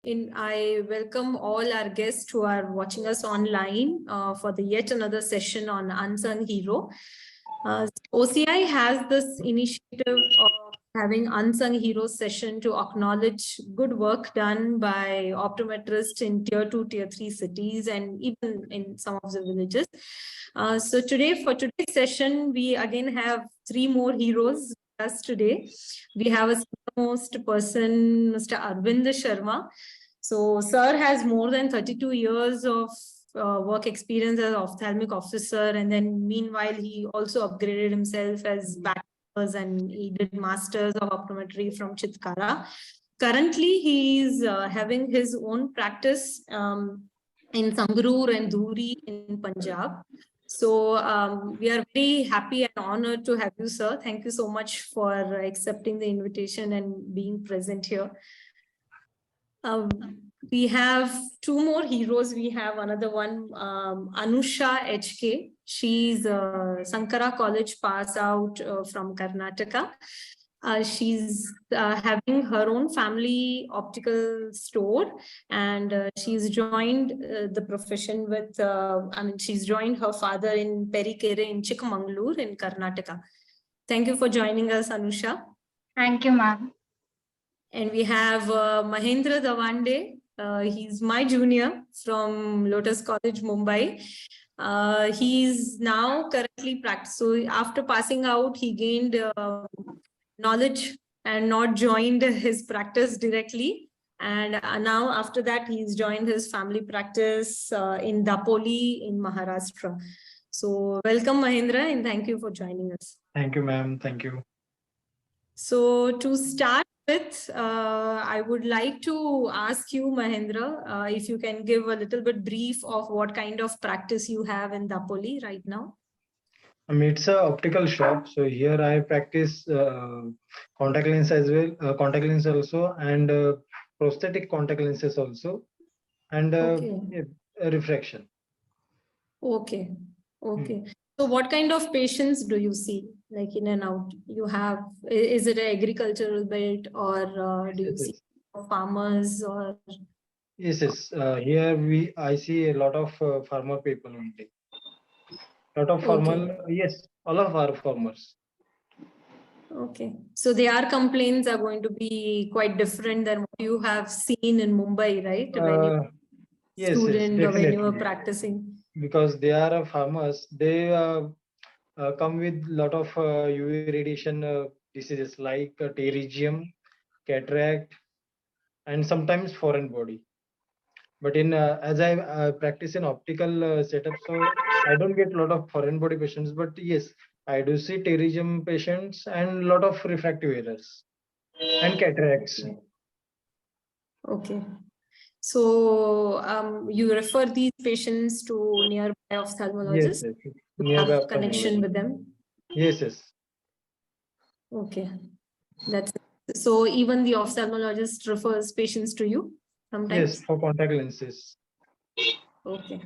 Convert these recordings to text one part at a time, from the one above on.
I welcome all our guests who are watching us online for the yet another session on Unsung Hero. OCI has this initiative of having Unsung Heroes session to acknowledge good work done by optometrists in tier 2, tier 3 cities and even in some of the villages. So today, for today's session, we again have 3 more heroes with us today. We have a most person, Mr. Arvind Sharma. So sir has more than 32 years of work experience as an ophthalmic officer, and then meanwhile he also upgraded himself as bachelor's and he did masters of optometry from Chitkara. Currently he is having his own practice in Sangrur and Dhuri in Punjab. So we are very happy and honored to have you, sir. Thank you so much for accepting the invitation and being present here. We have 2 more heroes. We have another one, Anusha HK. She's a Sankara College pass out from Karnataka. She's having her own family optical store, and she's joined the profession with, she's joined her father in Perikere in Chikmagalur in Karnataka. Thank you for joining us, Anusha. Thank you, ma'am. And we have Mahendra Davande. He's my junior from Lotus College, Mumbai. He's now currently practicing. So after passing out, he gained knowledge and not joined his practice directly. And now after that, he's joined his family practice in Dapoli in Maharashtra. So welcome, Mahendra, and thank you for joining us. Thank you, ma'am. Thank you. So to start with, I would like to ask you, Mahendra, if you can give a little bit brief of what kind of practice you have in Dapoli right now. It's an optical shop. So here I practice contact lens as well, contact lens also, and prosthetic contact lenses also, and refraction. Okay. Okay. So what kind of patients do you see, like in and out? You have, is it an agricultural belt, or do you see farmers or? Yes, yes. Here I see a lot of farmer people only. Lot of farmer, yes, all of our farmers. Okay. So their complaints are going to be quite different than what you have seen in Mumbai, right? When you yes, student yes, or when you were practicing. Because they are farmers, they come with lot of UV radiation diseases like pterygium, cataract, and sometimes foreign body. But in as I practice in optical setup, so I don't get a lot of foreign body patients. But yes, I do see pterygium patients and a lot of refractive errors and cataracts. Okay. So you refer these patients to nearby ophthalmologists? Yes, yes. Nearby have connection with them? Yes, yes. Okay. That's so even the ophthalmologist refers patients to you sometimes? Yes, for contact lenses. Okay.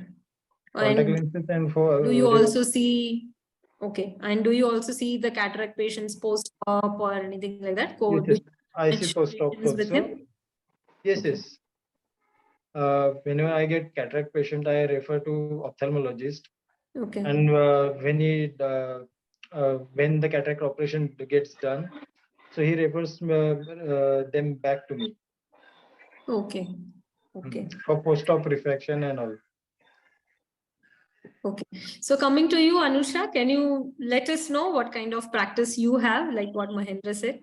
Contact lenses and for do you also see and do you also see the cataract patients post-op or anything like that? Yes, I see post-op also. With him? Yes, yes. Whenever I get cataract patient, I refer to ophthalmologist. Okay. And when the cataract operation gets done, so he refers them back to me. Okay. Okay. For post-op refraction and all. Okay. So coming to you, Anusha, can you let us know what kind of practice you have, like what Mahendra said?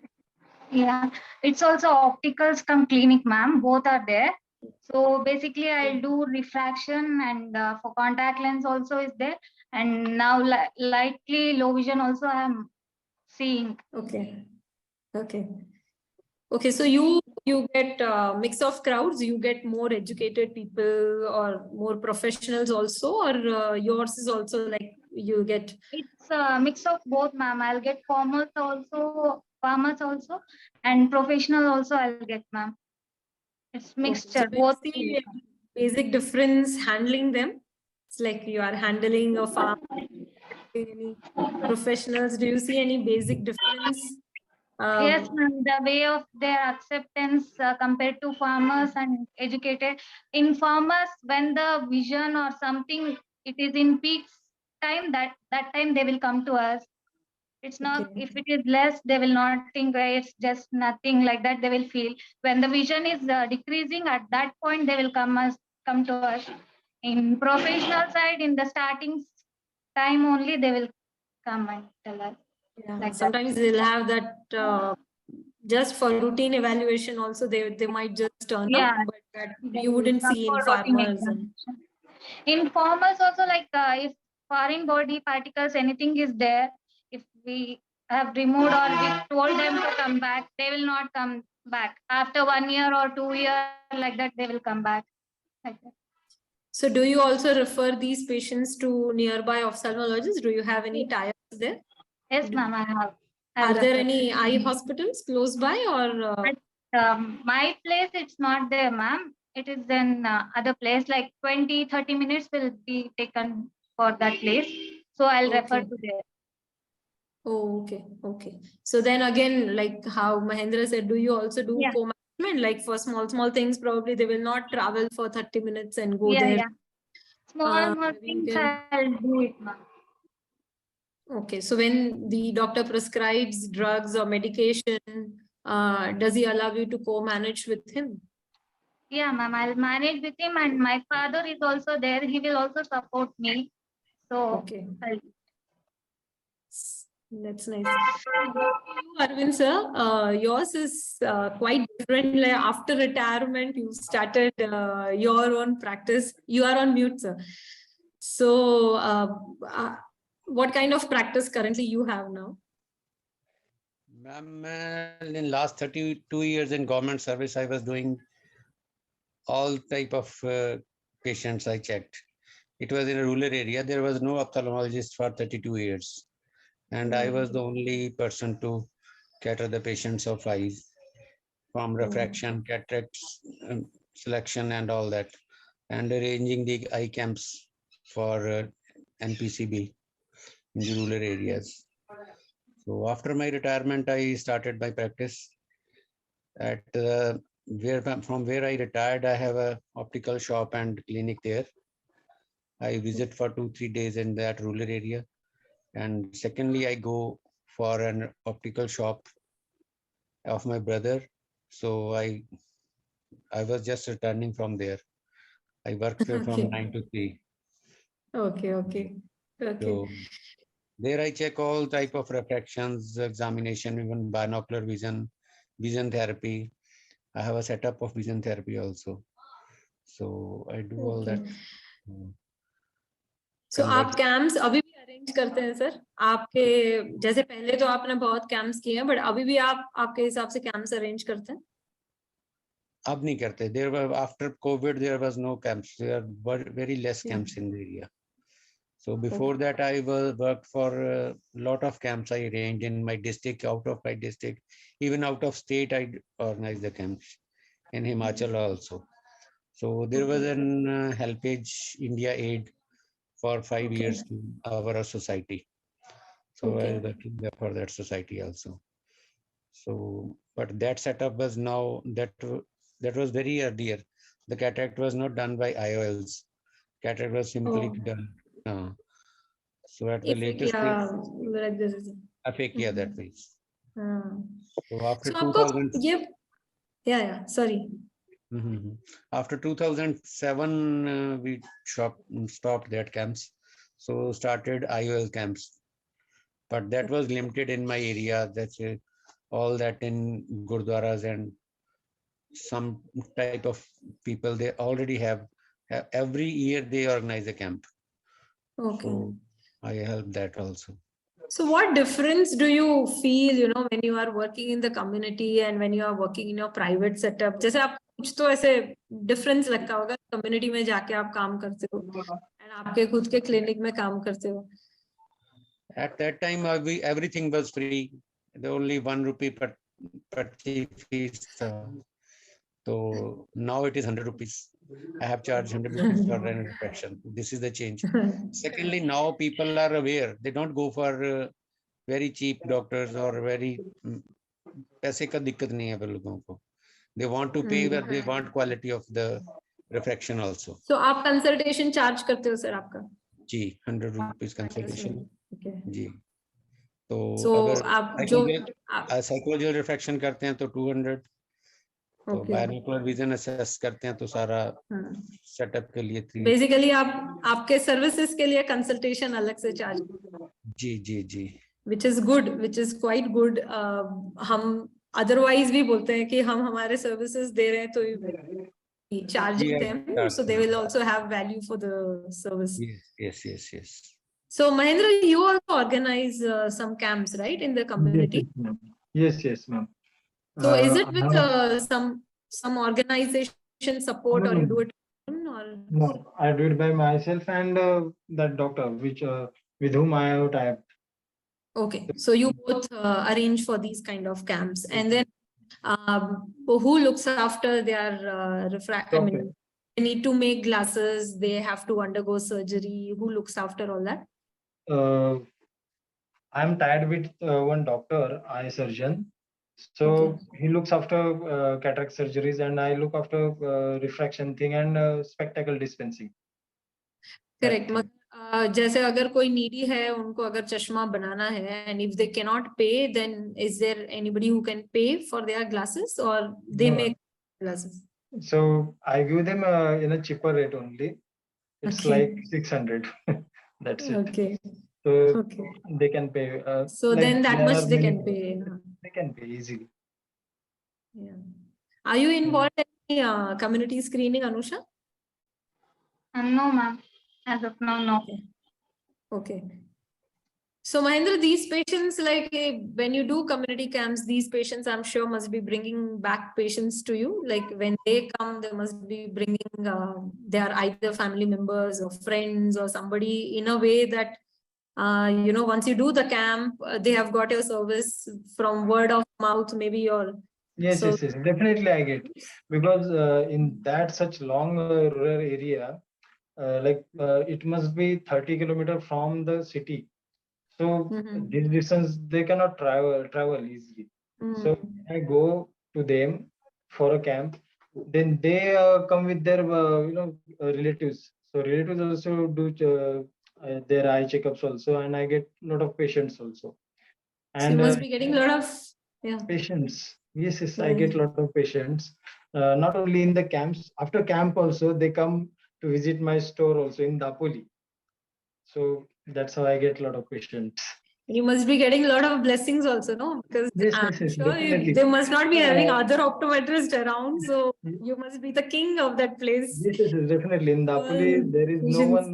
Yeah, it's also opticals come clinic, ma'am. Both are there. So basically, I'll do refraction, and for contact lens also is there. And now lightly low vision also I'm seeing. Okay. Okay. Okay. So you get a mix of crowds. You get more educated people or more professionals also, or yours is also like you get? It's a mix of both, ma'am. I'll get farmers also, and professional also I'll get, ma'am. It's mixture. So both. The basic difference handling them. It's like you are handling a farm. Any professionals, do you see any basic difference? Yes, ma'am. The way of their acceptance compared to farmers and educated. In farmers, when the vision or something it is in peak time, that time they will come to us. It's not, Okay. if it is less, they will not think it's just nothing like that. They will feel when the vision is decreasing, at that point they will come to us. In professional side, in the starting time only, they will come and tell us Yeah. like that. Sometimes they'll have that just for routine evaluation also they might just turn Yeah, up, but that you wouldn't some see in for routine farmers. And examination. In farmers also, like if foreign body particles, anything is there, if we have removed or we told them to come back, they will not come back. After 1 year or 2 year, like that, they will come back. Like that. so do you also refer these patients to nearby ophthalmologists? Do you have any tie-ups there? Yes, ma'am, I have. Are there any eye hospitals close by, or My place, it's not there, ma'am. It is in other place, like 20-30 minutes will be taken for that place. So I'll refer okay. to there. Oh, okay, okay. So then again, like how Mahendra said, do you also do Yeah. co-management? Like for small things, probably they will not travel for 30 minutes and go Yeah, there. yeah. Small Maybe you things can. I'll do it, ma'am. Okay, so when the doctor prescribes drugs or medication, does he allow you to co-manage with him? Yeah, ma'am, I'll manage with him, and my father is also there. He will also support me. So Okay, I'll, that's nice. Arvind sir, yours is quite different. Like after retirement, you started your own practice. You are on mute, sir. So, what kind of practice currently you have now? Ma'am, in last 32 years in government service, I was doing all type of patients I checked. It was in a rural area. There was no ophthalmologist for 32 years. And I was the only person to cater the patients of eyes from refraction, cataracts, selection and all that, and arranging the eye camps for NPCB in the rural areas. So after my retirement, I started my practice at from where I retired. I have a optical shop and clinic there. I visit for 2-3 days in that rural area, and secondly, I go for an optical shop of my brother. So I was just returning from there. I work from Okay. 9 to 3. Okay, okay, okay. So there I check all type of refractions, examination, even binocular vision, vision therapy. I have a setup of vision therapy also. So I do all that. So Conduct. आप camps अभी भी arrange करते हैं sir? आपके जैसे पहले तो आपने बहुत कैंप्स किए हैं, बट अभी भी आप आपके हिसाब से कैंप्स अरेंज करते हैं? अब नहीं करते. There were after COVID there was no camps. There were very less camps in the area. So before that I worked for a lot of camps I arranged in my district, out of my district, even out of state I organized the camps in Himachal also. So there was an Helpage India Aid for 5 years to our society. So I was working there for that society also. So, but that setup was now that was very earlier. The cataract was not done by IOLs. Cataract was simply done. So at the If latest yeah, stage, like this is. aphakia that way. So after So आपको 2000, ये yeah, sorry. After 2007, we stopped that camps. So started IOL camps, but that was limited in my area. That's all that in gurdwaras and some type of people they already have every year they organize a camp. So I help that also. So what difference do you feel, you know, when you are working in the community and when you are working in your private setup? जैसे आप कुछ तो ऐसे difference लगता होगा community में जाके आप काम करते हो and आपके खुद के clinic में काम करते हो. At that time, everything was free. The only 1 rupee per fees. So now it is 100 rupees. I have charged 100 rupees for an refraction. This is the change. Secondly, now people are aware. They don't go for very cheap doctors or very पैसे का दिक्कत नहीं है पर लोगों को. They want to pay, but they want quality of the refraction also. So आप consultation charge करते हो सर आपका? जी, 100 रुपीज कंसल्टेशन. Okay. जी. तो So अगर आप जो साइकोलॉजिकल रिफ्रैक्शन करते हैं तो 200. तो Okay. बायनोकुलर विजन असेस करते हैं तो सारा सेटअप के लिए 3. बेसिकली आप आपके सर्विसेज के लिए कंसल्टेशन अलग से चार्ज? जी जी जी. Which is good, which is quite good. हम otherwise भी बोलते हैं कि हम हमारे services दे रहे हैं तो charging them, so they will also have value for the service. Yes. So Mahendra, you also organize some camps, right, in the community? Yes, ma'am. So is it with some organization support, or you do it alone, or? No, I do it by myself and that doctor, which with whom I have typed. Okay, so you both arrange for these kind of camps, and then who looks after their refract? I mean, they need to make glasses, they have to undergo surgery. Who looks after all that? I'm tied with one doctor, eye surgeon. So he looks after cataract surgeries, and I look after refraction thing and spectacle dispensing. Correct. जैसे अगर कोई needy है, उनको अगर चश्मा बनाना है, and if they cannot pay, then is there anybody who can pay for their glasses, or they make glasses? So I give them in a cheaper rate only. It's like 600. That's it. Okay. So they can pay. So like then that there much are they many can people. pay. They can pay easily. Yeah. Are you involved in any community screening, Anusha? No, ma'am. As of now, no. Okay. So Mahendra, these patients, like when you do community camps, these patients, I'm sure, must be bringing back patients to you. Like when they come, they must be bringing their either family members or friends or somebody, in a way that, once you do the camp, they have got your service from word of mouth, maybe, or Yes, definitely I get, because in that such long rural area, it must be 30 kilometers from the city. So this distance they cannot travel easily. So I go to them for a camp. Then they come with their relatives. So relatives also do their eye checkups also, and I get a lot of patients also. And so you must be getting a lot of patients. Yes, I get a lot of patients. Not only in the camps. After camp also, they come to visit my store also in Dapoli. So that's how I get a lot of patients. You must be getting a lot of blessings also, no? Because I'm sure they must not be having other optometrists around. So you must be the king of that place. Yes, definitely. In Dapoli, there is no one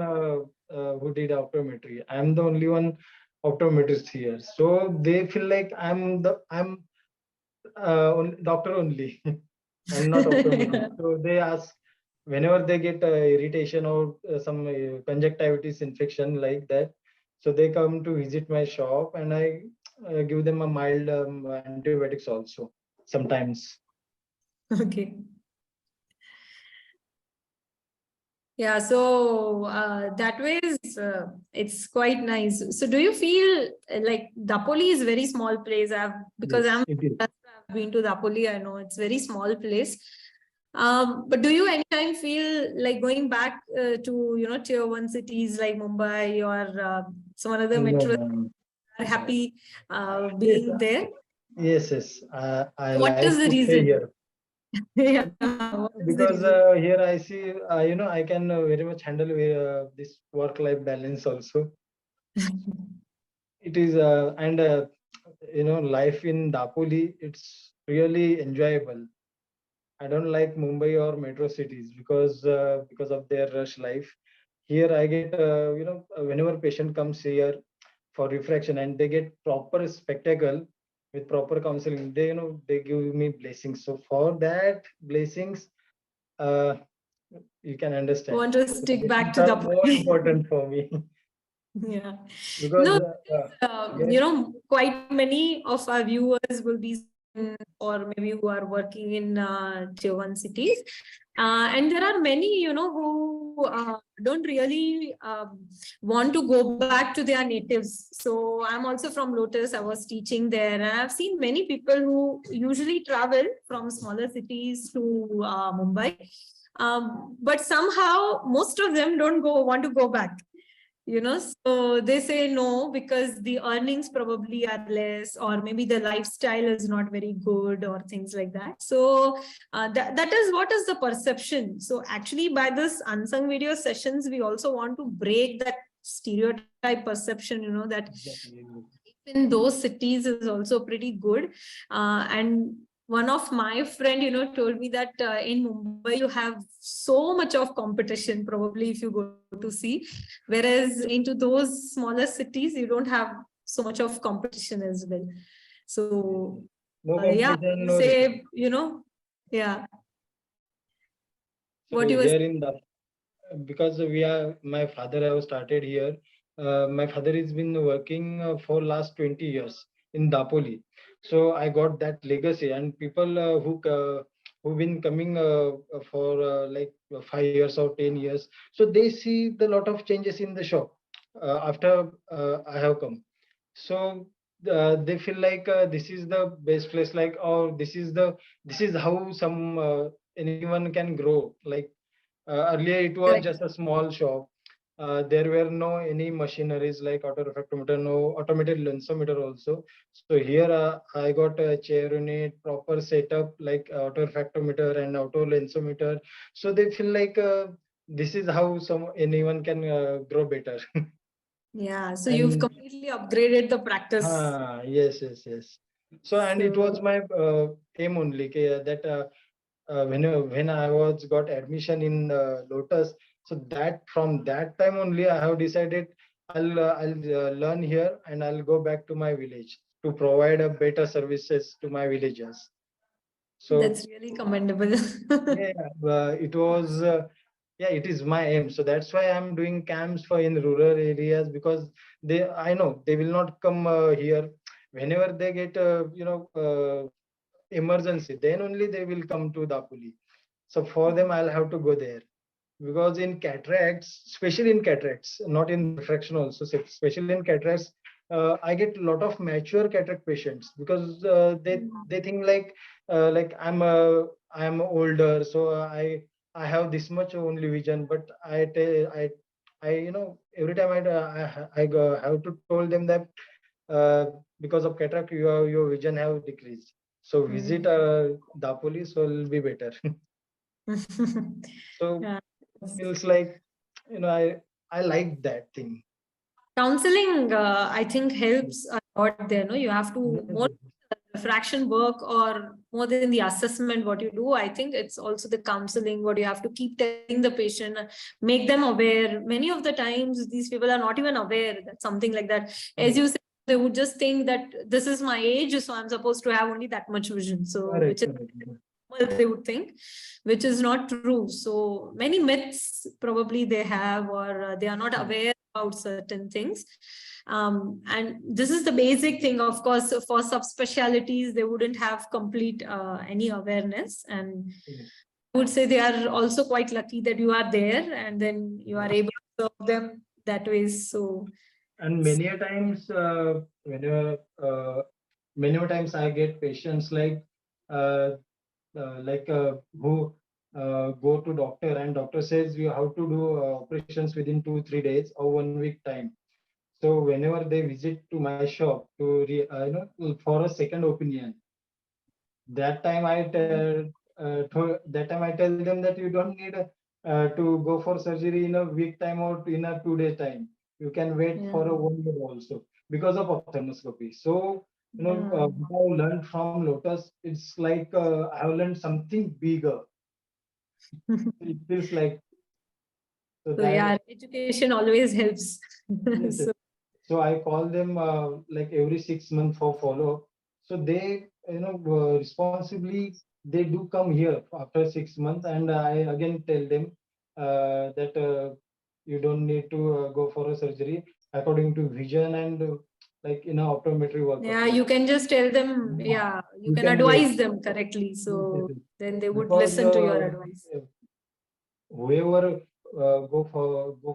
who did optometry. I'm the only one optometrist here. So they feel like I'm doctor only. I'm not optometrist. So they ask whenever they get irritation or some conjunctivitis infection like that. So they come to visit my shop, and I give them a mild antibiotics also sometimes. Okay. Yeah, so that way it's quite nice. So do you feel like Dapoli is a very small place? Because I've been to Dapoli, I know it's a very small place. But do you anytime feel like going back to tier 1 cities like Mumbai or some other metro? Are happy being there? Yes. I what like is the to reason? stay here. Yeah, because here I see, I can very much handle this work-life balance also. It is, life in Dapoli, it's really enjoyable. I don't like Mumbai or metro cities because of their rush life. Here I get, whenever patient comes here for refraction and they get proper spectacle with proper counseling, they give me blessings. So for that blessings, you can understand. Want to stick back to the more important for me. Yeah. Because quite many of our viewers will be or maybe who are working in tier 1 cities. And there are many, who don't really want to go back to their natives. So I'm also from Lotus. I was teaching there, and I've seen many people who usually travel from smaller cities to Mumbai. But somehow most of them don't want to go back. So they say no because the earnings probably are less, or maybe the lifestyle is not very good, or things like that. So that is what is the perception. So actually, by this unsung video sessions, we also want to break that stereotype perception, that in those cities is also pretty good. And one of my friend, told me that in Mumbai, you have so much of competition, probably if you go to see, whereas into those smaller cities, you don't have so much of competition as well. So, No yeah, competition, you no say, difference. yeah. So What you were here in the, because my father have started here. My father has been working for last 20 years in Dapoli. So I got that legacy, and people who've been coming for like 5 years or 10 years, so they see the lot of changes in the shop after I have come. So they feel like this is the best place, like, or this is how anyone can grow. Like earlier, it was correct? just a small shop. There were no any machineries like auto refractometer, no automated lensometer also. So here I got a chair unit, proper setup like auto refractometer and auto lensometer. So they feel like this is how anyone can grow better. Yeah. So you've And completely upgraded the practice. yes, yes, yes. So and it So was my aim only that when I was got admission in Lotus, so that from that time only I have decided I'll learn here and I'll go back to my village to provide a better services to my villagers. So that's really commendable. yeah, it was yeah, it is my aim. So that's why I'm doing camps for in rural areas, because I know they will not come here whenever they get emergency, then only they will come to Dapuli. So for them, I'll have to go there, because in cataracts, especially in cataracts, not in refraction also, especially in cataracts, I get a lot of mature cataract patients, because they think like I'm older, so I have this much only vision. But I every time have to told them that because of cataract your vision have decreased. So visit Dapoli, so it'll be better. So Yeah. feels like I like that thing. Counseling, I think, helps a lot there. No, you have to Yes, more yes, refraction work, or more than the assessment what you do. I think it's also the counseling what you have to keep telling the patient, make them aware. Many of the times these people are not even aware that something like that. As correct, you said, they would just think that this is my age, so I'm supposed to have only that much vision. So which correct, is correct. normal, they would think, which is not true. So many myths probably they have, or they are not aware about certain things. And this is the basic thing. Of course, for subspecialties, they wouldn't have complete any awareness. And Correct. I would say they are also quite lucky that you are there, and then you are Yes. able to serve them that way. So And many a times, many a times I get patients uh, who go to doctor, and doctor says you have to do operations within 2 3 days or 1 week time. So whenever they visit to my shop to for a second opinion, that time I tell them that you don't need to go for surgery in a week time or in a 2 day time. You can wait yeah, for a 1 year also, because of ophthalmoscopy. So yeah. what I learned from Lotus, it's like I have learned something bigger. It feels like, so So yeah, that education always helps. yes, yes. So So I call them like every 6 months for follow up. So they responsibly they do come here after 6 months, and I again tell them that you don't need to go for a surgery according to vision, and like in a optometry workup. Yeah, you can just tell them, yeah, you can advise them correctly. So then they would Because, listen to your advice. whoever go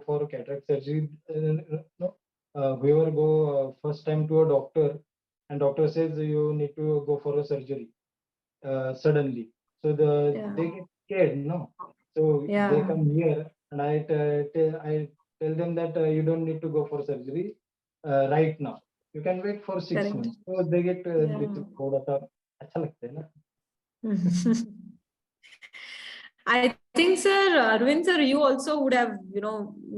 for cataract surgery, no, whoever go first time to a doctor, and doctor says you need to go for a surgery suddenly, so they get scared, no? So they Yeah. come here, and I tell them that you don't need to go for surgery right now. You can wait for 6 Correct. months. So they get Yeah. थोड़ा सा अच्छा लगता है ना. I think, sir, Arvind, sir, you also would have,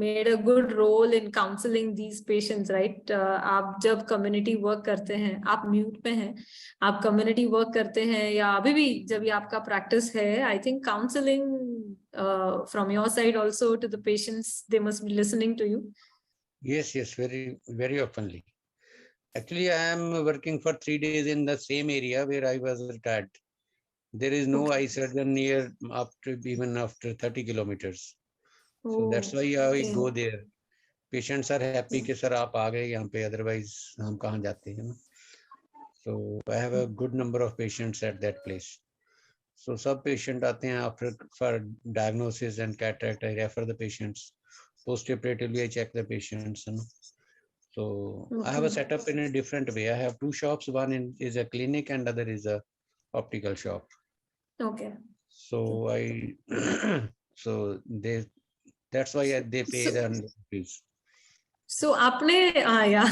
made a good role in counseling these patients, right? आप जब community work करते हैं, आप mute पे हैं, आप community work करते हैं, या अभी भी जब ये आपका practice है, I think counseling from your side also to the patients, they must be listening to you. Yes, very, very openly. Actually, I am working for 3 days in the same area where I was retired. There is no eye surgeon near even after 30 kilometers. So that's why I go there. Patients are happy कि sir आप आ गए यहाँ पे, otherwise हम कहाँ जाते हैं ना. So I have a good number of patients at that place. So सब patient आते हैं after for diagnosis and cataract. I refer the patients. Postoperatively I check the patients. So I have a setup in a different way. I have 2 shops. One is a clinic and other is a optical shop. Okay. So so that's why they pay the 100 rupees. So आपने या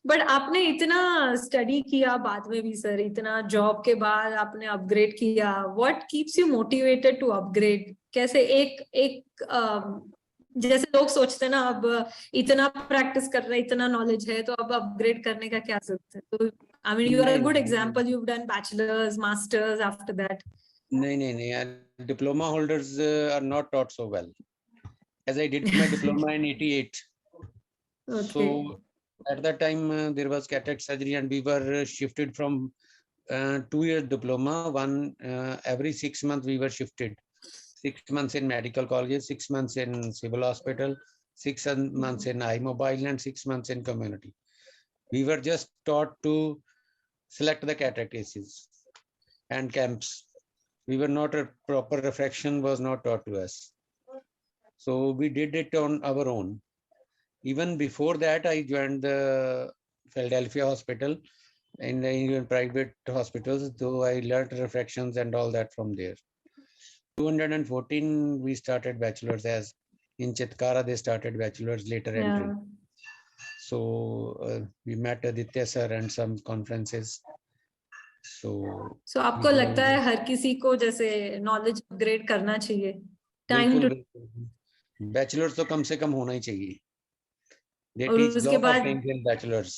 but आपने इतना study किया बाद में भी sir, इतना job के बाद आपने अपग्रेड किया. What keeps you motivated to upgrade? कैसे एक जैसे लोग सोचते हैं ना, अब इतना प्रैक्टिस कर रहे हैं, इतना नॉलेज है, तो अब अपग्रेड करने का क्या जरूरत है? तो I mean you are a good example, you have done bachelors, masters after that. नहीं, diploma holders are not taught so well. As I did my diploma in 88. Okay. So at that time there was cataract surgery, and we were shifted from 2-year diploma. Every 6 months we were shifted. 6 months in medical colleges, 6 months in civil hospital, 6 months in iMobile, and 6 months in community. We were just taught to select the cataract cases and camps. We were not, a proper refraction was not taught to us. So we did it on our own. Even before that, I joined the Philadelphia Hospital and even private hospitals, though I learned refractions and all that from there. 214, we started bachelor's. As in Chitkara, they started bachelor's later entry. So we met Aditya sir and some conferences. So आपको लगता है हर किसी को जैसे knowledge upgrade करना चाहिए? Time to bachelors तो कम से कम होना ही चाहिए. They teach lot of things in bachelors.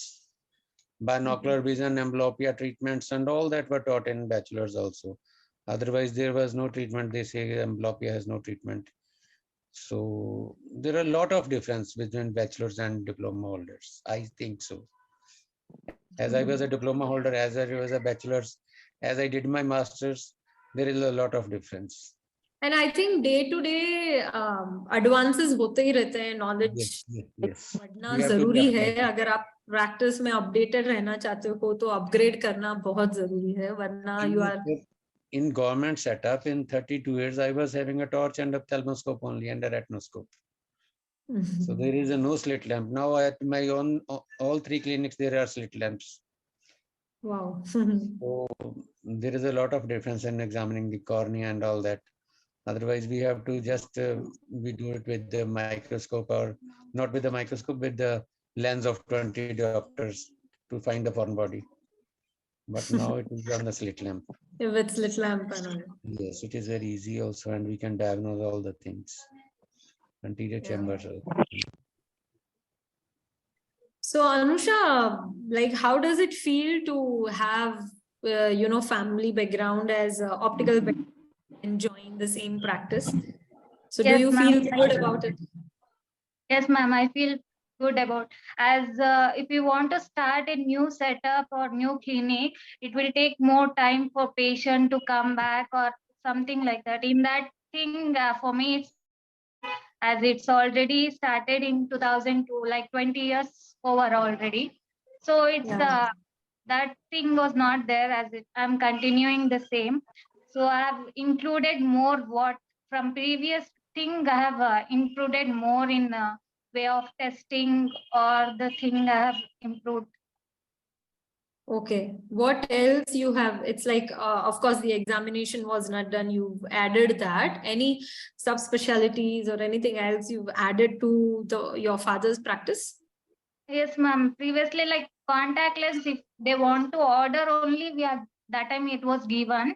Binocular vision, amblyopia treatments, and all that were taught in bachelors also. Otherwise, there was no treatment. They say amblyopia has no treatment. So there are a lot of difference between bachelors and diploma holders. I think so. As I was a diploma holder, as I was a bachelor's, as I did my master's, there is a lot of difference. And I think day to day advances होते ही रहते हैं. Knowledge बढ़ना जरूरी है. अगर आप practice में updated रहना चाहते हो तो upgrade करना बहुत जरूरी है, वरना you are. In government setup, in 32 years, I was having a torch and ophthalmoscope only and a retinoscope. So there is a no slit lamp. Now at my own, all 3 clinics, there are slit lamps. Wow. So there is a lot of difference in examining the cornea and all that. Otherwise, we have to just, we do it with the microscope, or not with the microscope, with the lens of 20 diopters to find the foreign body. But now it is on the slit lamp. With slit lamp. Yes, it is very easy also, and we can diagnose all the things. Anterior chambers. So Anusha, like, how does it feel to have, family background as optical background and join the same practice? So Yes, do you feel good about it? Yes, ma'am, I feel good about, as if you want to start a new setup or new clinic, it will take more time for patient to come back or something like that. In that thing, for me, it's as it's already started in 2002, like 20 years over already. So it's Yeah. that thing was not there as it, I'm continuing the same. So I have included more what from previous thing I have included more in way of testing or the thing I have improved. Okay. What else you have? It's like, of course, the examination was not done. You've added that. Any subspecialties or anything else you've added to your father's practice? Yes, ma'am. Previously, like contact lens, if they want to order only, we are that time it was given.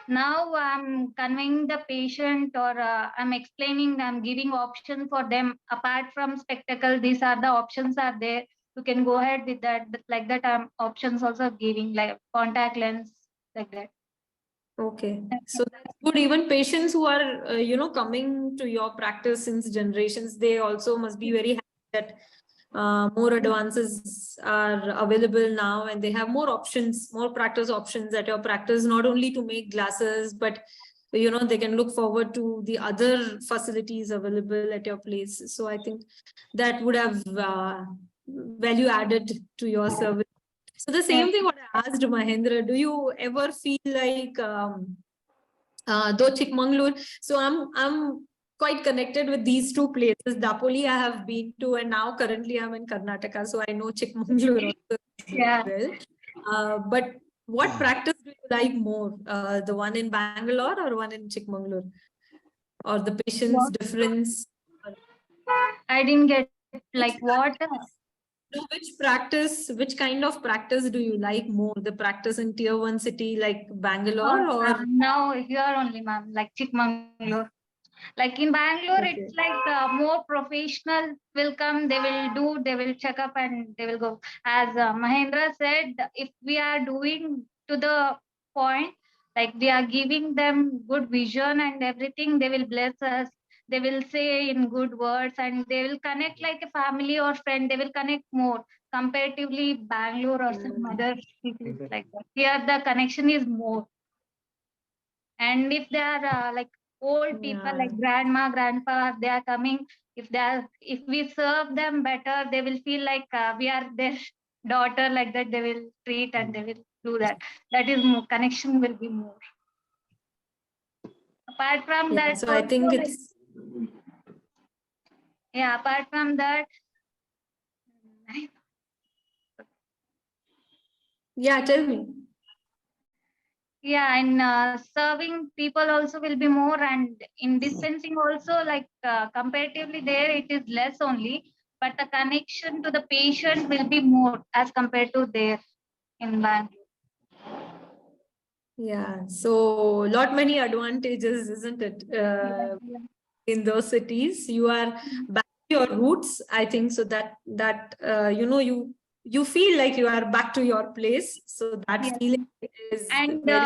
Now I'm conveying the patient or I'm explaining, I'm giving option for them apart from spectacle. These are the options are there. You can go ahead with that. Like that, I'm options also giving like contact lens like that. Okay. So that's good. Even patients who are, coming to your practice since generations, they also must be very happy that more advances are available now and they have more options, more practice options at your practice, not only to make glasses, but they can look forward to the other facilities available at your place. So I think that would have value added to your service. So the same thing what I asked Mahendra, do you ever feel like though Chikmagalur, so I'm quite connected with these two places. Dapoli I have been to, and now currently I'm in Karnataka, so I know Chikmagalur also Yeah. well. But what practice do you like more? The one in Bangalore or one in Chikmagalur? Or the patient's What? difference? I didn't get Which like what. no, which kind of practice do you like more? The practice in tier one city like Bangalore or Now here only, ma'am, like Chikmagalur. Like in Bangalore, okay. it's like more professional will come, they will do, they will check up and they will go. As Mahendra said, if we are doing to the point, like we are giving them good vision and everything, they will bless us. They will say in good words and they will connect like a family or friend. They will connect more comparatively Bangalore or some other cities like that. Here the connection is more. And if they are like old people Yeah. like grandma grandpa they are coming, if we serve them better they will feel like we are their daughter, like that they will treat and they will do that. That is more connection will be more. Apart from Yeah. that So I also think like, it's yeah, apart from that, yeah, tell me. yeah, and serving people also will be more, and in dispensing also like comparatively there it is less only, but the connection to the patient will be more as compared to there in Bangalore. Yeah. So lot many advantages, isn't it? In those cities, you are back to your roots, I think, so that you feel like you are back to your place. So that Yes. feeling is And very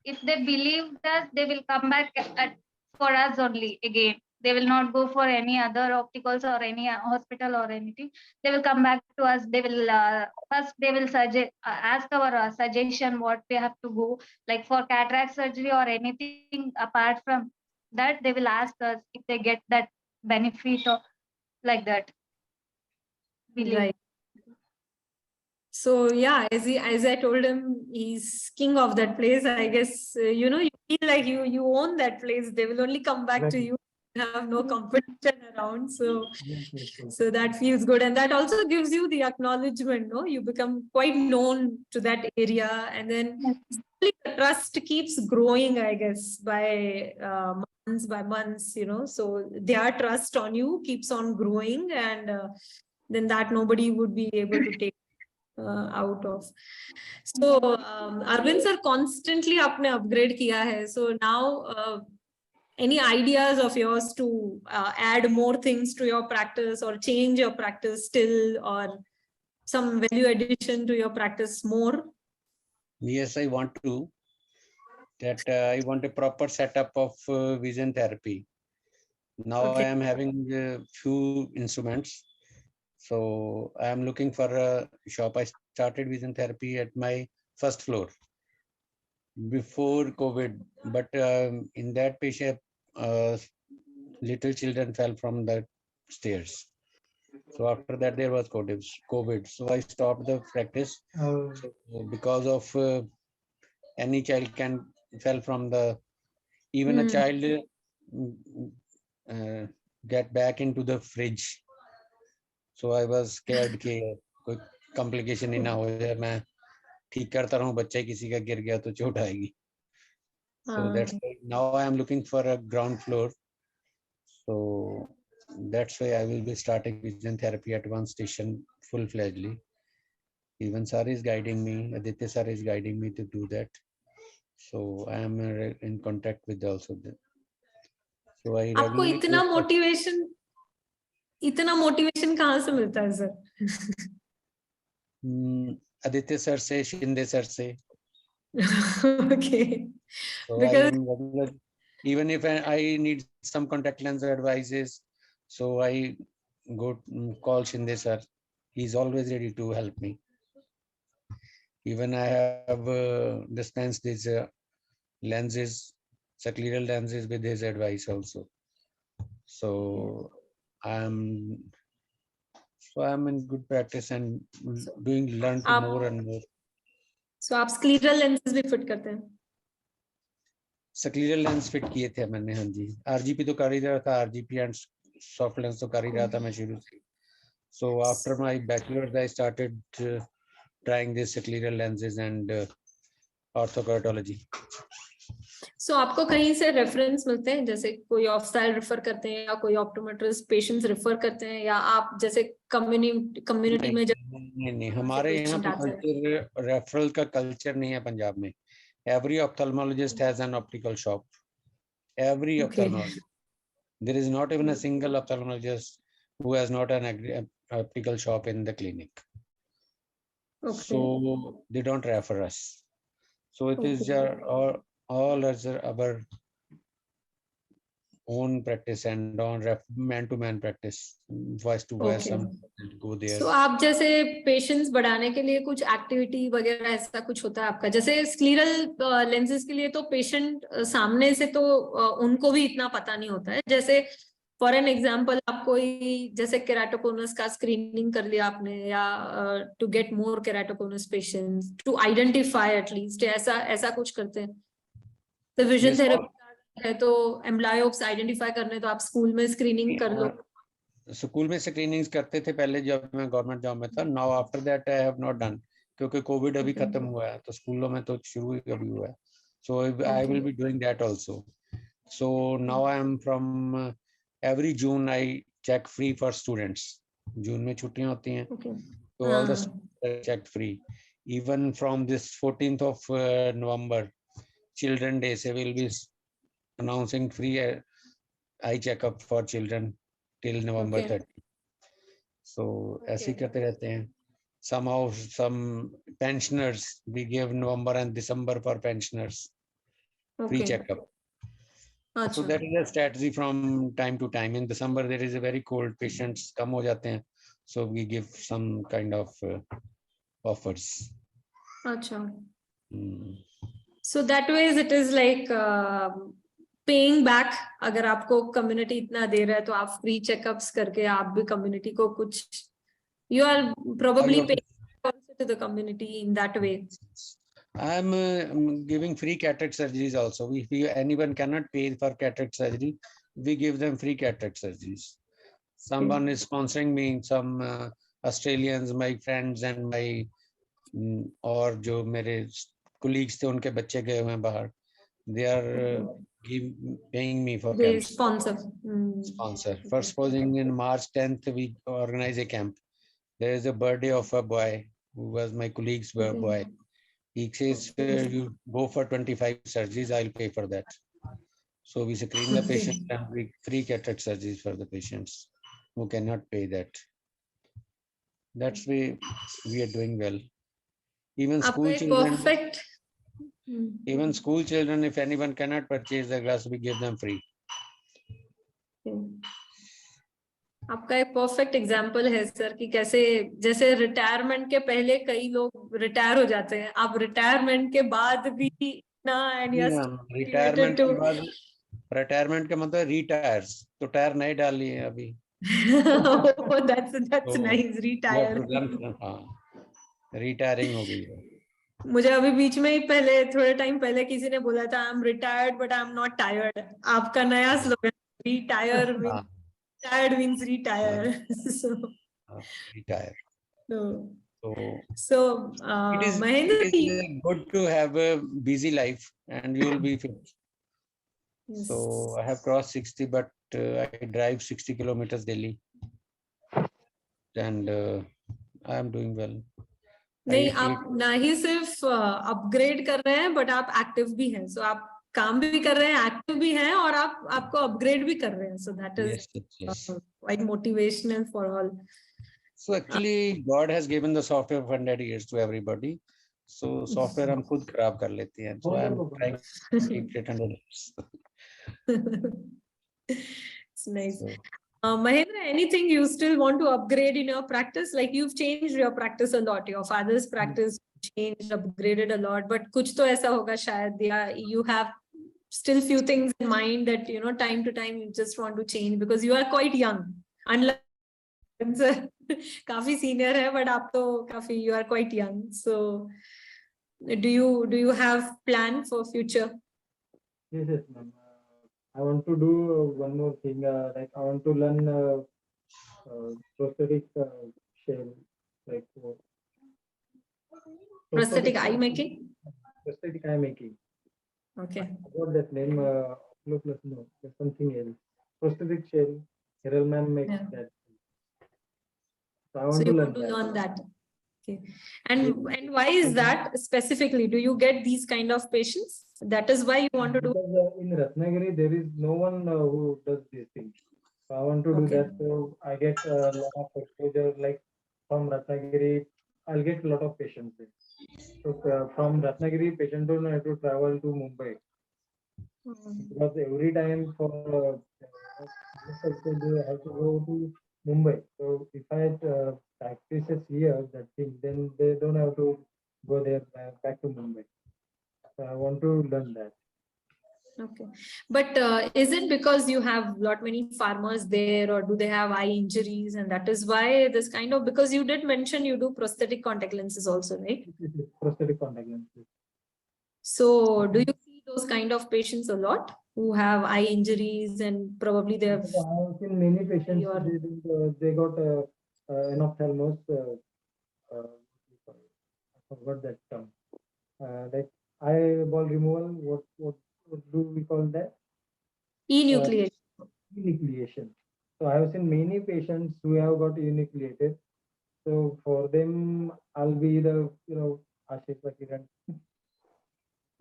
if they believe us, they will come back for us only again. They will not go for any other opticals or any hospital or anything. They will come back to us. They will first they will suggest ask our suggestion what we have to go, like for cataract surgery or anything apart from that. They will ask us if they get that benefit or like that. Believe. right. So yeah, as I told him, he's king of that place. I guess you feel like you own that place. They will only come back to you. You have no competition around. So that feels good, and that also gives you the acknowledgement. No, you become quite known to that area, and then slowly the trust keeps growing. I guess by months by months. So their trust on you keeps on growing, and then that nobody would be able to take out of. So Arvind sir constantly आपने upgrade किया है. So now any ideas of yours to add more things to your practice or change your practice still, or some value addition to your practice more? Yes, I want to. That I want a proper setup of vision therapy. Now I Okay. am having a few instruments. So I am looking for a shop. I started vision therapy at my first floor before COVID. But in that patient, little children fell from the stairs. So after that there was COVID. So I stopped the practice. Oh, So because of any child can fell from the, even a Hmm. child uh, get back into the fridge. So I was scared कि कोई complication ही ना हो जाए, मैं ठीक करता रहूं, बच्चा ही किसी का गिर गया तो चोट आएगी. So that's हाँ. why now I am looking for a ground floor. So that's why I will be starting vision therapy at one station full-fledgedly. Even sir is guiding me, Aditya sir is guiding me to do that. So I am in contact with also them. So I आपको regularly इतना motivation कहाँ से मिलता है sir? Aditya sir say, Shinde sir say. Okay. So Because I am regular, even if I need some contact lens advices, so I go call Shinde sir. He's always ready to help me. Even I have dispensed these lenses, scleral lenses with his advice also. So I'm in good practice and learn to आप more and more. so आप स्क्लीरल lenses भी fit करते हैं? स्क्लीरल lens fit किए थे मैंने, हाँ जी. RGP तो कर ही रहा था, आरजीपी एंड सॉफ्ट लेंस तो कर ही रहा था मैं शुरू से. So after my bachelor's, I started trying this scleral lenses and orthokeratology. So आपको कहीं से रेफरेंस मिलते हैं, जैसे कोई ऑफसाइल रेफर करते हैं या कोई ऑप्टोमेट्रिस्ट पेशेंट्स रेफर करते हैं, या आप जैसे कम्युनिटी में नहीं, हमारे यहाँ पे कल्चर रेफरल का कल्चर नहीं है पंजाब में. Every ophthalmologist has an optical shop. Every ophthalmologist. There is not even a single ophthalmologist who has not an optical shop in the clinic. So they don't refer us. So it is all as our own practice and on man-to-man practice, voice to voice. Some go there. So आप जैसे patience बढ़ाने के लिए कुछ activity वगैरह ऐसा कुछ होता है आपका? जैसे स्क्लीरल लेंसेज के लिए तो पेशेंट सामने से तो उनको भी इतना पता नहीं होता है. जैसे फॉर एन एग्जांपल आप कोई जैसे केराटोकोनस का स्क्रीनिंग कर लिया आपने, या to get more keratoconus patients, to identify at least, ऐसा कुछ करते हैं? तो विजन थेरेपी है तो एम्ब्लायोप्स आइडेंटिफाई करने, तो आप स्कूल में स्क्रीनिंग कर लो. स्कूल में स्क्रीनिंग्स करते थे पहले जब मैं गवर्नमेंट जॉब में था. Now after that I have not done, क्योंकि कोविड अभी खत्म हुआ है, तो स्कूलों में तो शुरू ही अभी हुआ है. So I will be doing that also. So now I am from every June I check free for students. जून में छुट्टियां होती हैं, तो all the check free. Even from this 14th of November, Children Day, से will be announcing free eye checkup for children till November 30. So ऐसे ही करते रहते हैं. Somehow some pensioners, we give November and December for pensioners free checkup. So that is a strategy from time to time. In December there is a very cold, patients कम हो जाते हैं, so we give some kind of offers. अच्छा. So that ways it is like paying back. अगर आपको community इतना दे रहा है तो आप फ्री चेकअप्स करके आप भी कम्युनिटी को कुछ, you are probably paying also to the community in that way. I am giving free cataract surgeries also. If anyone cannot pay for cataract surgery, we give them free cataract surgeries. Someone is sponsoring me, some Australians, my friends and my और जो मेरे colleagues थे उनके बच्चे गए हुए हैं बाहर. They are paying me for they camps. Sponsor. For supposing in March 10th, we organize a camp. There is a birthday of a boy who was my colleague's boy. He says, you go for 25 surgeries, I'll pay for that. So we screen the patient and we free cataract surgeries for the patients who cannot pay that. That's way we are doing well. Even school children. Even school children, if anyone cannot purchase the glass, we give them free. आपका एक perfect example है sir कि कैसे जैसे retirement के पहले कई लोग रिटायर हो जाते हैं, आप रिटायरमेंट के बाद भी ना रिटायरमेंट के बाद, रिटायरमेंट का मतलब रिटायर्स, तो टायर नहीं डाली है अभी. Oh, that's So, nice. you have Retire. to learn from, retiring हो गई है. मुझे अभी बीच में ही पहले थोड़े टाइम पहले किसी ने बोला था I am retired but I am not tired. आपका नया slogan retire means tired means retire. So Retire. so So it Mahendra is good to have a busy life and you will be fit. yes. So I have crossed 60, but I drive 60 kilometers daily, and I am doing well. नहीं आप ना ही सिर्फ upgrade कर रहे हैं but आप active भी हैं. सो आप काम भी कर रहे हैं, एक्टिव भी हैं और आपको अपग्रेड भी कर रहे हैं. So that is quite motivational for all. So actually God has given the software for 100 years to everybody. So software हम खुद खराब कर लेते हैं. So I am trying to keep it 100 years. It's nice. So, Mahendra, anything you still want to upgrade in your practice? Like you've changed your practice a lot. Your father's practice changed, upgraded a lot. But कुछ तो ऐसा होगा शायद. Yeah, you have still few things in mind that time to time you just want to change because you are quite young. Unlike काफी senior है, but आप तो काफी you are quite young. So do you have plan for future? Yes, yes, ma'am. I want to do one more thing. Like I want to learn prosthetic shell, like Prosthetic eye making? prosthetic eye making. Okay. I got that name. No, there's something else. Prosthetic shell. Hiral ma'am makes Yeah. that. So I So want to you learn want to that. learn that. Okay. And why is that specifically? Do you get these kind of patients? That is why you want to do. Because in Ratnagiri there is no one who does these things. So I want to do Okay. that. So I get a lot of exposure. Like from Ratnagiri, I'll get a lot of patients there. So from Ratnagiri, patient don't have to travel to Mumbai because every time for they have to go to Mumbai. So if I practices here that thing, then they don't have to go there back to Mumbai. So I want to learn that. Okay. But is it because you have lot many farmers there or do they have eye injuries and that is why this kind of, because you did mention you do prosthetic contact lenses also, right? Prosthetic contact lenses. So do you see those kind of patients a lot who have eye injuries and probably they have. I have seen many patients, they got anophthalmos, I forgot that term. Like eyeball removal, what do we call that? Enucleation. Enucleation. So I have seen many patients who have got enucleated. So for them, I'll be the, Ashik Kiran.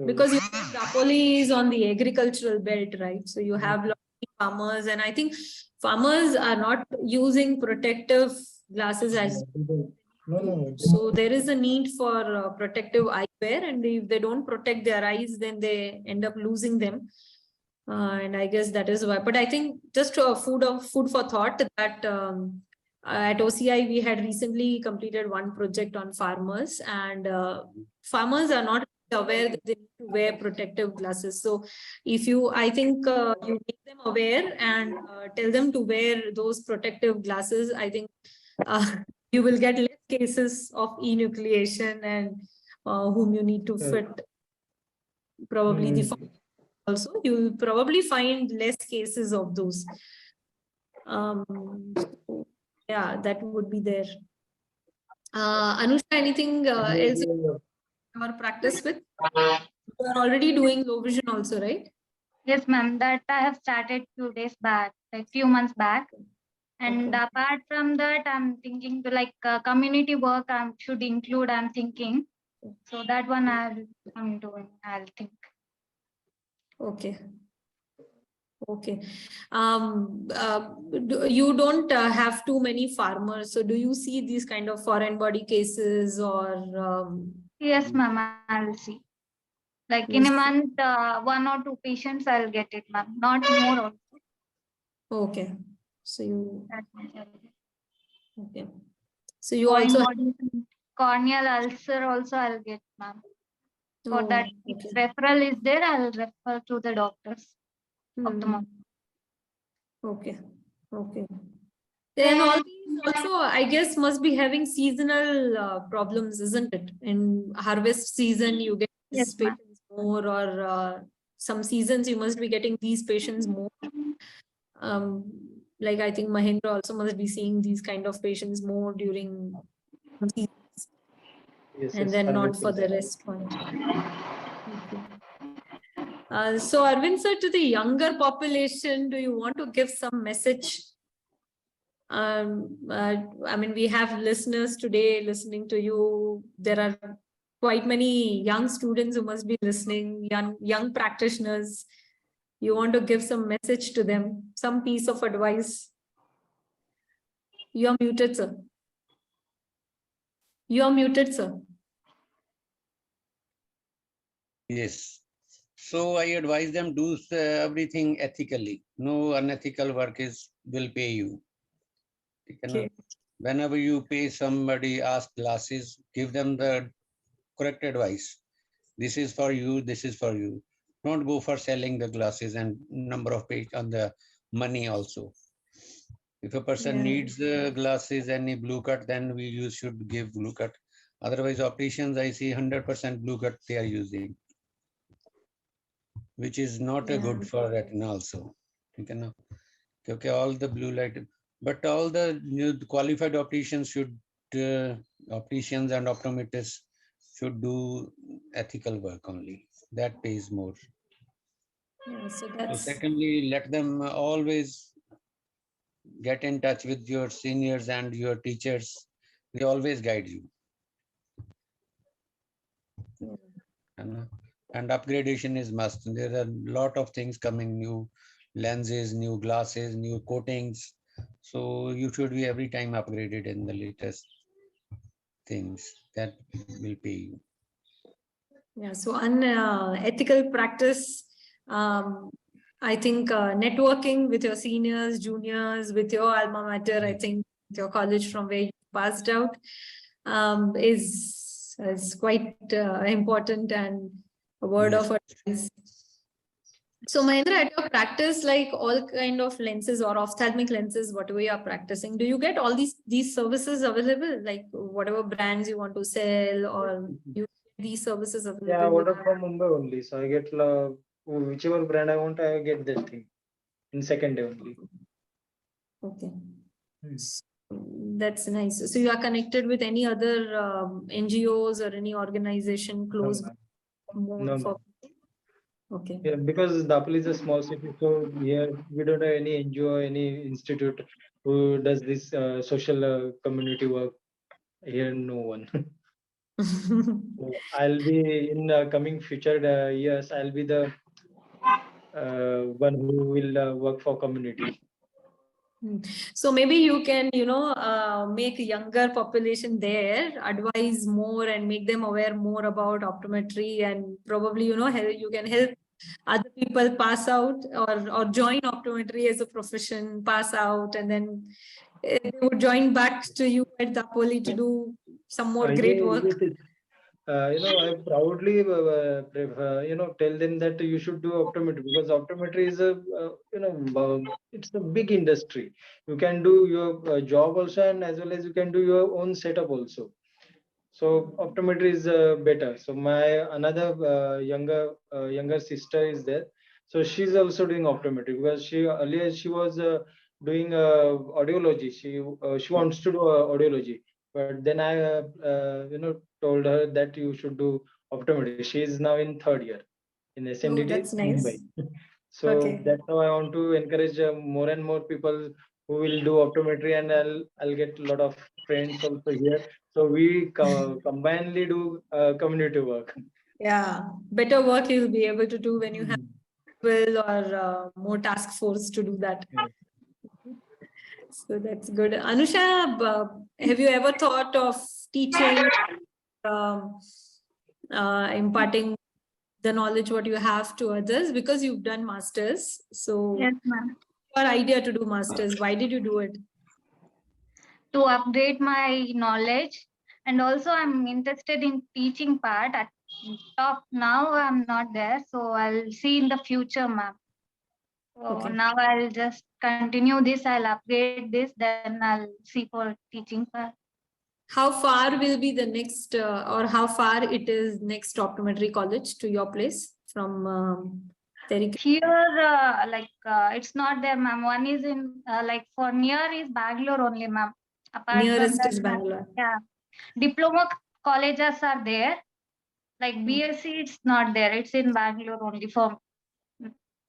Because Napoli is on the agricultural belt, right? So you have a lot of farmers, and I think farmers are not using protective glasses as. No. So there is a need for protective eyewear, and if they don't protect their eyes, then they end up losing them. And I guess that is why. But I think just food for thought that at OCI we had recently completed one project on farmers, and farmers are not aware that they need to wear protective glasses. So if I think you make them aware and tell them to wear those protective glasses, I think you will get less cases of enucleation and whom you need to fit. Probably the also you will probably find less cases of those. Yeah, that would be there. Anusha, anything else you practice with? You are already doing low vision also, right? Yes, ma'am. That I have started few days back, like few months back. And Okay. apart from that, I'm thinking to like community work. I should include. I'm thinking. So that one I'm doing. I'll think. Okay. Okay. You don't have too many farmers. So do you see these kind of foreign body cases or? Yes, ma'am. I'll see. Like in a month, 1 or 2 patients I'll get it, ma'am. Not more also. Okay. So you. That's my strategy. Okay. So you also. Corneal ulcer also I'll get, ma'am. For that, if referral is there, I'll refer to the doctors. Okay. Okay. Then all these also, I guess, must be having seasonal problems, isn't it? In harvest season, you get Yes, these ma'am. patients more, or some seasons you must be getting these patients more. Like I think Mahendra also must be seeing these kind of patients more during some seasons, Yes, and yes, then not for 100%. the rest point. Okay. So Arvind sir, to the younger population, do you want to give some message? I mean, we have listeners today listening to you. There are quite many young students who must be listening, young practitioners. You want to give some message to them, some piece of advice. You are muted, sir. You are muted, sir. Yes. So I advise them do everything ethically. No unethical work will pay you. Okay. Whenever you pay somebody, ask classes, give them the correct advice. This is for you. This is for you. Don't go for selling the glasses and number of page on the money also. If a person Yeah. needs the glasses and a blue cut, then you should give blue cut. Otherwise, opticians, I see 100% blue cut they are using, which is not a Yeah. good for retina also. Okay, all the blue light, but all the qualified opticians opticians and optometrists should do ethical work only. That pays more. Yeah. So So that's secondly, let them always get in touch with your seniors and your teachers. They always guide you. yeah. And upgradation is must. There are a lot of things coming, new lenses, new glasses, new coatings. So you should be every time upgraded in the latest things that will pay you. Yeah, so unethical practice, I think networking with your seniors, juniors, with your alma mater, I think with your college from where you passed out, is quite important, and a word Yes. of advice. So Mahendra, at your practice, like all kind of lenses or ophthalmic lenses, whatever you are practicing, do you get all these services available? Like whatever brands you want to sell, or you these services available? Yeah, I with- order from Mumbai only, so I get whichever brand I want, I get that thing in second day only. Okay. Hmm. That's nice. So you are connected with any other NGOs or any organization No, close ma'am. more No, for? ma'am. Okay. Yeah, because Dapal is a small city, so here we don't have any NGO, any institute who does this social community work. Here, no one. So I'll be in coming future years. I'll be the one who will work for community. So maybe you can, make younger population there, advise more and make them aware more about optometry, and probably, you can help other people pass out, or join optometry as a profession, pass out, and then they would join back to you at Dapoli to do some more great work. Yes, yes. I proudly, tell them that you should do optometry, because optometry is it's a big industry. You can do your job also, and as well as you can do your own setup also. So optometry is better. So my another younger sister is there. So she's also doing optometry, because she earlier she was doing audiology. She wants to do audiology, but then I told her that you should do optometry. She is now in third year in Oh, SMDT that's Mumbai. nice. So Okay. that's how I want to encourage more and more people who will do optometry, and I'll get a lot of friends also here. So we combinedly do community work. Yeah, better work you'll be able to do when you have Mm. people or more task force to do that. Yeah. So that's good. Anusha, have you ever thought of teaching, um, imparting the knowledge what you have to others, because you've done masters? So Yes, ma'am. your idea to do masters, why did you do it? To upgrade my knowledge, and also I'm interested in teaching part. At top now I'm not there, so I'll see in the future, ma'am. So Okay. now I'll just continue this. I'll upgrade this. Then I'll see for teaching part. How far will be the next, or how far it is next optometry college to your place from Terika? Here, it's not there, ma'am. One is in for near is Bangalore only, ma'am. Apart from Nearest that, is Bangalore. yeah, diploma colleges are there. Like BSc, it's not there. It's in Bangalore only. For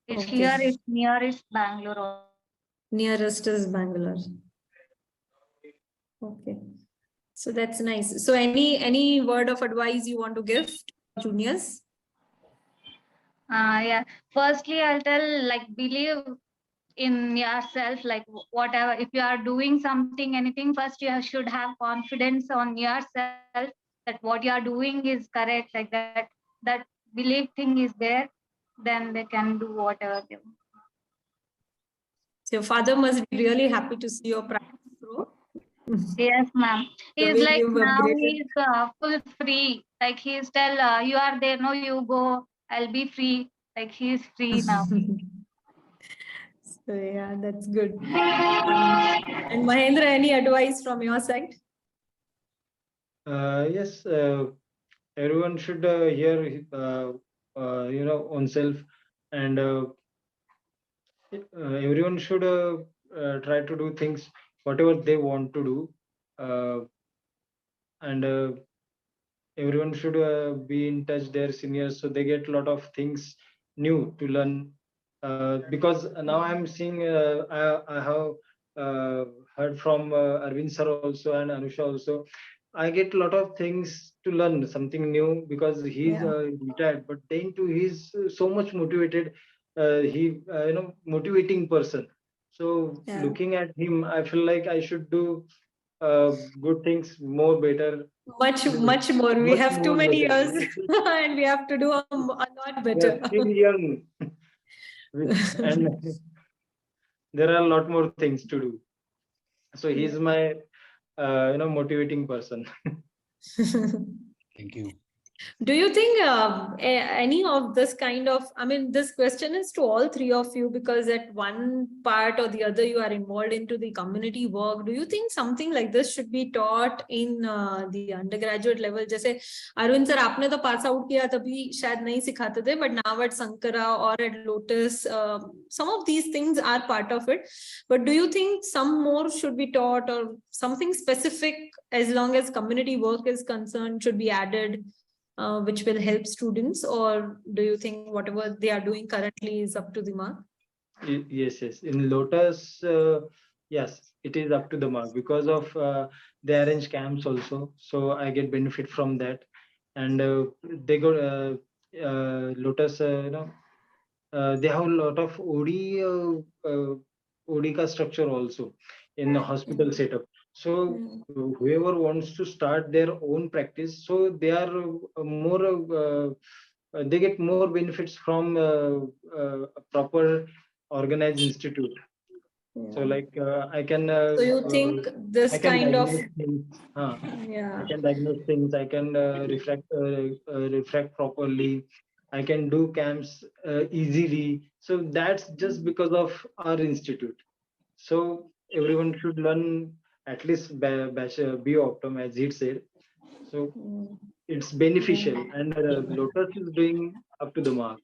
it's Okay. here. It's nearest Bangalore only. Nearest is Bangalore. Okay. So that's nice. So any word of advice you want to give to juniors? Yeah. Firstly, I'll tell believe in yourself. Like whatever, if you are doing something, anything, first you should have confidence on yourself that what you are doing is correct. Like that, that belief thing is there. Then they can do whatever they want. So your father must be really happy to see your practice grow. Yes, ma'am. The He's way like you've now upgraded. he's full free. Like he's tell you are there, no, you go. I'll be free. Like he's free now. So yeah, that's good. And Mahendra, any advice from your side? Yes, everyone should hear, oneself, and everyone should try to do things whatever they want to do, and everyone should be in touch their seniors so they get a lot of things new to learn. Because now I'm seeing, I have heard from Arvind sir also and Anusha also. I get a lot of things to learn something new because he's Yeah. retired, but then too he's so much motivated. Motivating person. So Yeah. looking at him, I feel like I should do good things more better. Much more. We Much have too more many better. years and we have to do a lot We are better. still young, and there are a lot more things to do. So he's my, motivating person. Thank you. Do you think any of this kind of, I mean, this question is to all three of you because at one part or the other you are involved into the community work. Do you think something like this should be taught in the undergraduate level? जैसे Arvind sir आपने तो pass out किया तभी शायद नहीं सिखाते थे, but now at Sankara or at Lotus, some of these things are part of it. But do you think some more should be taught or something specific as long as community work is concerned should be added? Which will help students, or do you think whatever they are doing currently is up to the mark? Yes, yes. In Lotus, yes, it is up to the mark because of they arrange camps also. So I get benefit from that, and they go Lotus. They have a lot of OD ka structure also in the hospital setup. So whoever wants to start their own practice, so they are more. They get more benefits from a proper organized institute. So like I can. So you think this I can kind of, diagnose things. yeah. I can diagnose things. I can refract properly. I can do camps easily. So that's just because of our institute. So everyone should learn at least bio-optom, as he said. So it's beneficial, and Lotus is doing up to the mark.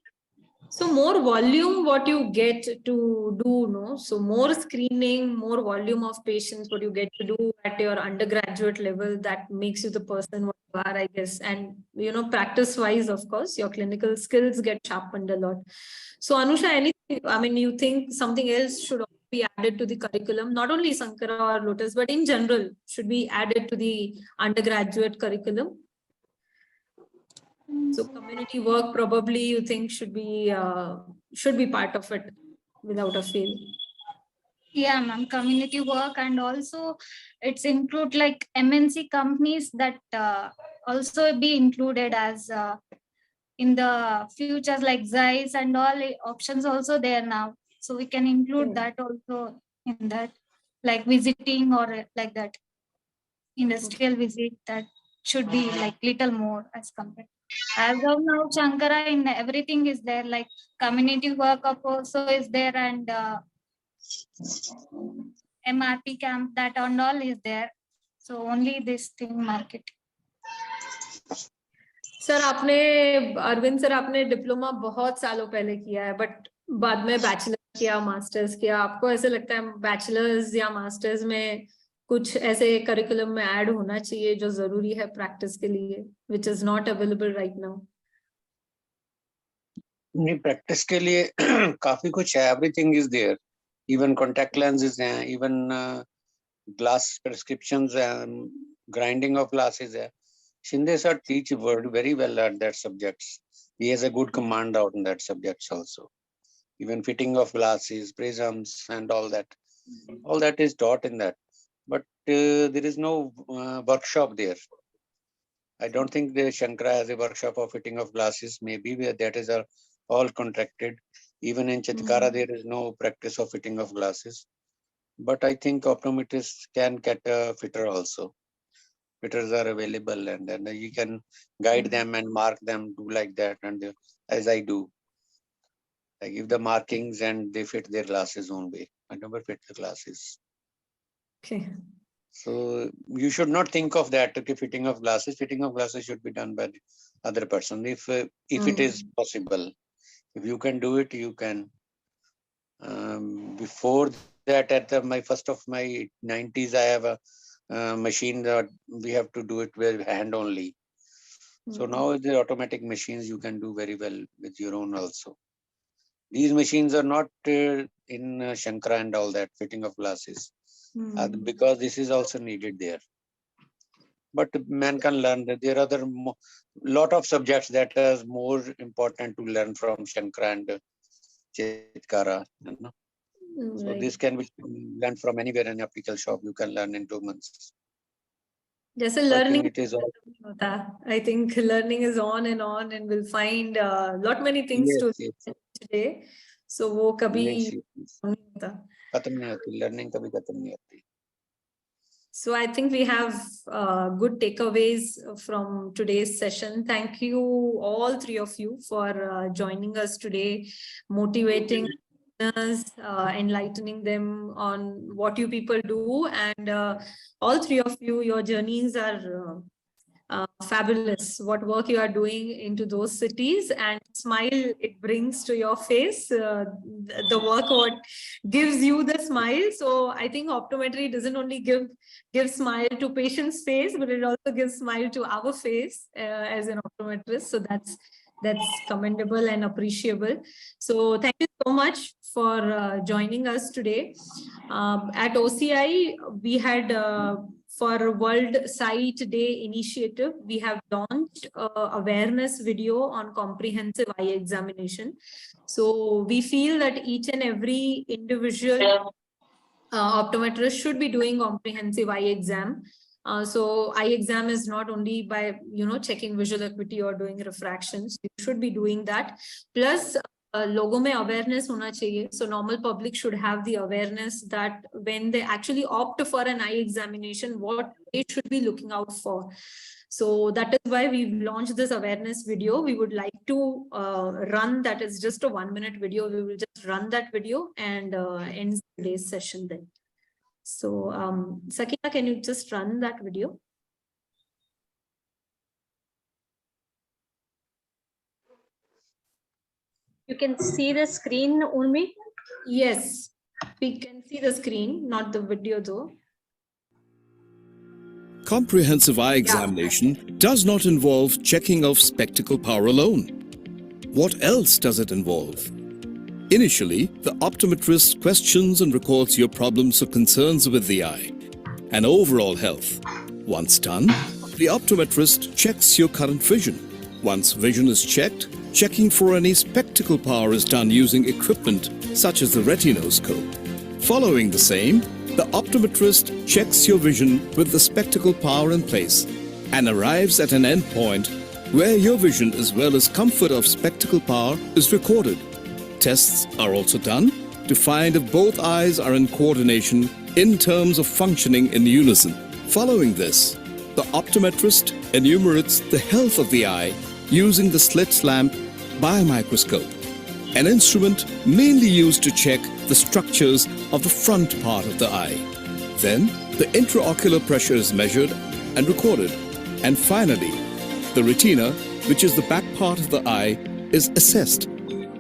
So more volume, what you get to do, no? So more screening, more volume of patients, what you get to do at your undergraduate level, that makes you the person what you are, I guess. And, practice-wise, of course, your clinical skills get sharpened a lot. So Anusha, anything, I mean, you think something else should be added to the curriculum, not only Sankara or Lotus, but in general, should be added to the undergraduate curriculum? So community work probably you think should be part of it without a fail. Yeah, ma'am. Community work, and also it's include like MNC companies that also be included as in the futures, like Zeiss and all options also there now. So we can include that also in that, like visiting or like that industrial visit, that should be like little more as compared. As of now, Shankara in everything is there, like community workup also is there, and MRP camp, that and all is there. So only this thing market. Sir आपने Arvind sir आपने diploma बहुत सालों पहले किया है but बाद में bachelor किया मास्टर्स किया आपको ऐसे लगता है बैचलर्स या मास्टर्स में कुछ ऐसे करिकुलम में ऐड होना चाहिए जो जरूरी है प्रैक्टिस के लिए which is not available right now नहीं प्रैक्टिस के लिए काफी कुछ है everything is there even contact lenses हैं इवन ग्लास प्रिस्क्रिप्शंस हैं ग्राइंडिंग ऑफ ग्लासेस है Shinde sir teach very well at that subjects. He has a good command out in that subjects also. Even fitting of glasses, prisms, and all that. All that is taught in that. But there is no workshop there. I don't think the Shankara has a workshop of fitting of glasses. Maybe that is all contracted. Even in Chitkara, there is no practice of fitting of glasses. But I think optometrists can get a fitter also. Fitters are available and then you can guide them and mark them, do like that. And as I do, I give the markings and they fit their glasses own way. I never fit the glasses. Okay. So you should not think of that. Okay, fitting of glasses should be done by the other person. If it is possible, if you can do it, you can. Before that, at my first of my 90s, I have a machine that we have to do it with hand only. So now the automatic machines you can do very well with your own also. These machines are not in Shankara and all that fitting of glasses because this is also needed there. But man can learn that there are other lot of subjects that is more important to learn from Shankara and Chitkara. You know? So this can be learned from anywhere in optical shop. You can learn in 2 months. जैसे learning it is होता I think learning is on and we'll find lot many things to today. So वो कभी नहीं होता. खत्म नहीं होती learning कभी खत्म नहीं होती. So I think we have good takeaways from today's session. Thank you all three of you for joining us today, motivating us, enlightening them on what you people do, and all three of you, your journeys are fabulous. What work you are doing into those cities and smile it brings to your face, the work what gives you the smile. So I think optometry doesn't only give smile to patient's face, but it also gives smile to our face as an optometrist. So that's commendable and appreciable. So thank you so much for joining us today. At OCI, we had for World Sight Day initiative, we have launched awareness video on comprehensive eye examination. So we feel that each and every individual optometrist should be doing comprehensive eye exam. So eye exam is not only by, checking visual acuity or doing refractions. You should be doing that. Plus, लोगों में awareness होना चाहिए. So normal public should have the awareness that when they actually opt for an eye examination, what they should be looking out for. So that is why we've launched this awareness video. We would like to run that. Is just a 1-minute video. We will just run that video and end today's session then. So Sakina, can you just run that video? You can see the screen, Urmi? Yes, we can see the screen, not the video though. Comprehensive eye examination does not involve checking of spectacle power alone. What else does it involve? Initially, the optometrist questions and records your problems or concerns with the eye and overall health. Once done, the optometrist checks your current vision. Once vision is checked, checking for any spectacle power is done using equipment such as the retinoscope. Following the same, the optometrist checks your vision with the spectacle power in place and arrives at an endpoint where your vision as well as comfort of spectacle power is recorded. Tests are also done to find if both eyes are in coordination in terms of functioning in unison. Following this, the optometrist enumerates the health of the eye using the slit lamp biomicroscope, an instrument mainly used to check the structures of the front part of the eye. Then, the intraocular pressure is measured and recorded. And finally, the retina, which is the back part of the eye, is assessed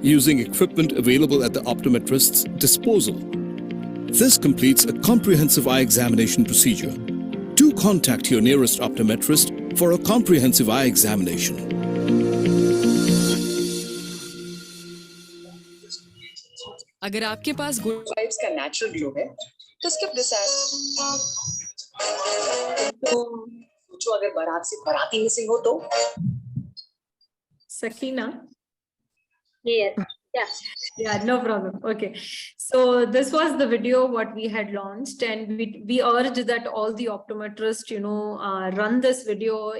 using equipment available at the optometrist's disposal. This completes a comprehensive eye examination procedure. Do contact your nearest optometrist for a comprehensive eye examination. अगर आपके पास good vibes का natural glow है तो skip this सोचो अगर बारात से बाराती मिसिंग हो तो Sakina. Yes. Yeah, no problem. Okay. So this was the video what we had launched, and we urged that all the optometrists, run this video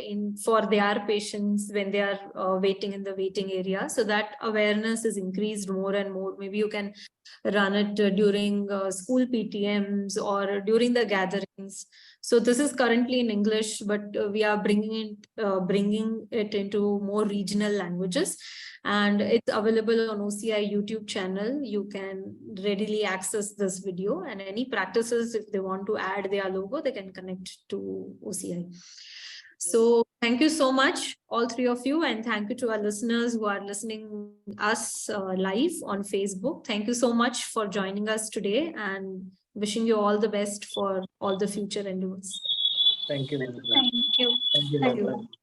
for their patients when they are waiting in the waiting area, so that awareness is increased more and more. Maybe you can run it during school PTMs or during the gatherings. So this is currently in English, but we are bringing it into more regional languages. And it's available on OCI YouTube channel. You can readily access this video, and any practices, if they want to add their logo, they can connect to OCI. So thank you so much, all three of you, and thank you to our listeners who are listening us live on Facebook. Thank you so much for joining us today, and wishing you all the best for all the future endeavors. Thank you. Thank you. Thank you, Thank you. doctor.